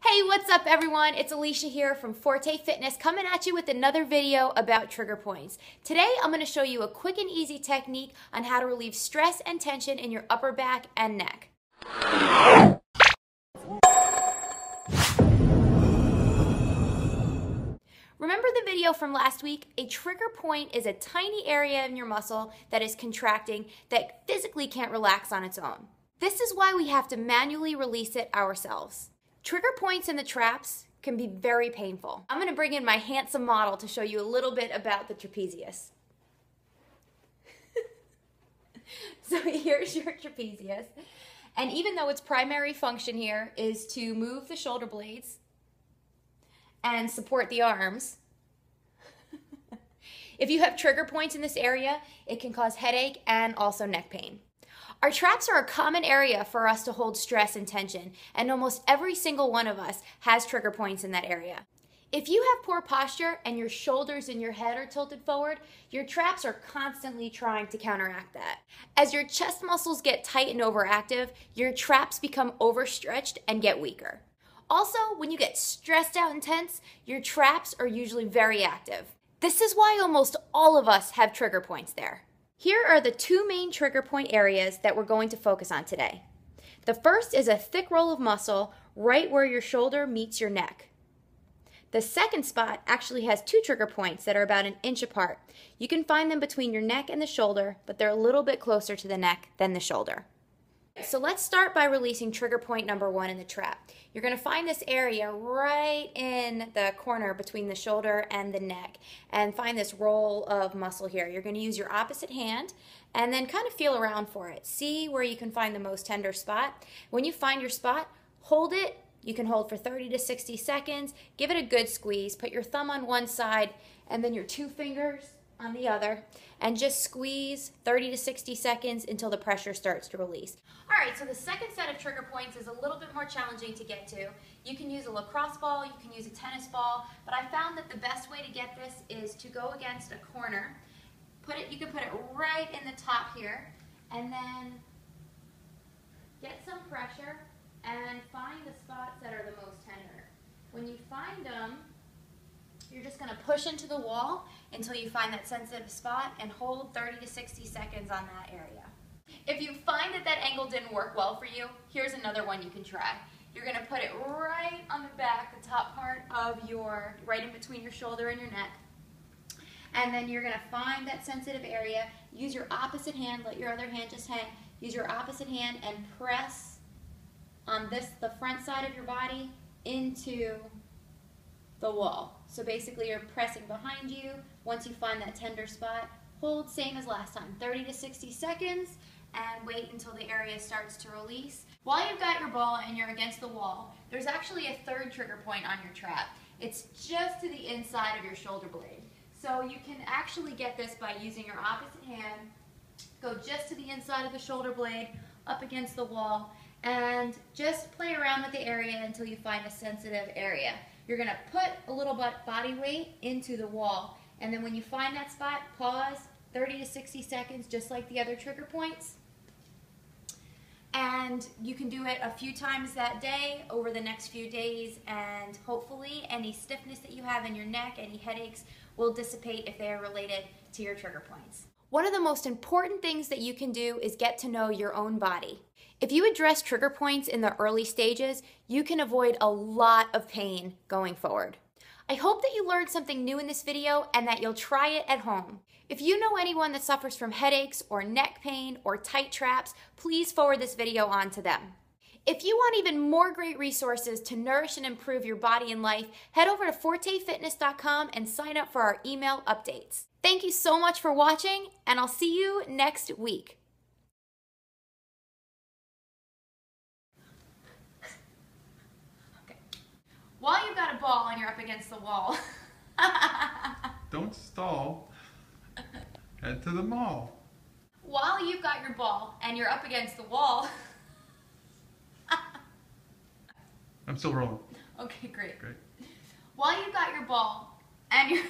Hey, what's up everyone? It's Alicia here from Forte Fitness coming at you with another video about trigger points. Today I'm going to show you a quick and easy technique on how to relieve stress and tension in your upper back and neck. Remember the video from last week? A trigger point is a tiny area in your muscle that is contracting that physically can't relax on its own. This is why we have to manually release it ourselves. Trigger points in the traps can be very painful. I'm going to bring in my handsome model to show you a little bit about the trapezius. So here's your trapezius. And even though its primary function here is to move the shoulder blades and support the arms, if you have trigger points in this area, it can cause headache and also neck pain. Our traps are a common area for us to hold stress and tension, and almost every single one of us has trigger points in that area. If you have poor posture and your shoulders and your head are tilted forward, your traps are constantly trying to counteract that. As your chest muscles get tight and overactive, your traps become overstretched and get weaker. Also, when you get stressed out and tense, your traps are usually very active. This is why almost all of us have trigger points there. Here are the two main trigger point areas that we're going to focus on today. The first is a thick roll of muscle right where your shoulder meets your neck. The second spot actually has two trigger points that are about an inch apart. You can find them between your neck and the shoulder, but they're a little bit closer to the neck than the shoulder. So let's start by releasing trigger point number one in the trap. You're going to find this area right in the corner between the shoulder and the neck and find this roll of muscle here. You're going to use your opposite hand and then kind of feel around for it. See where you can find the most tender spot. When you find your spot, hold it. You can hold for 30 to 60 seconds. Give it a good squeeze. Put your thumb on one side and then your two fingers on the other, and just squeeze 30 to 60 seconds until the pressure starts to release. All right, so the second set of trigger points is a little bit more challenging to get to. You can use a lacrosse ball, you can use a tennis ball, but I found that the best way to get this is to go against a corner. You can put it right in the top here, and then get some pressure and find the spots that are the most tender. When you find them, you're just going to push into the wall until you find that sensitive spot and hold 30 to 60 seconds on that area. If you find that that angle didn't work well for you, here's another one you can try. You're going to put it right on the back, the top part of right in between your shoulder and your neck. And then you're going to find that sensitive area. Use your opposite hand, let your other hand just hang. Use your opposite hand and press on the front side of your body into the wall. So basically you're pressing behind you. Once you find that tender spot, hold same as last time, 30 to 60 seconds, and wait until the area starts to release. While you've got your ball and you're against the wall, there's actually a third trigger point on your trap. It's just to the inside of your shoulder blade. So you can actually get this by using your opposite hand, go just to the inside of the shoulder blade, up against the wall, and just play around with the area until you find a sensitive area. You're going to put a little body weight into the wall, and then when you find that spot, pause 30 to 60 seconds, just like the other trigger points. And you can do it a few times that day over the next few days, and hopefully any stiffness that you have in your neck, any headaches, will dissipate if they are related to your trigger points. One of the most important things that you can do is get to know your own body. If you address trigger points in the early stages, you can avoid a lot of pain going forward. I hope that you learned something new in this video and that you'll try it at home. If you know anyone that suffers from headaches or neck pain or tight traps, please forward this video on to them. If you want even more great resources to nourish and improve your body and life, head over to fortefitness.com and sign up for our email updates. Thank you so much for watching, and I'll see you next week. Okay. While you've got a ball and you're up against the wall. Don't stall. Head to the mall. While you've got your ball and you're up against the wall. I'm still rolling. Okay, great. Great. While you've got your ball and you're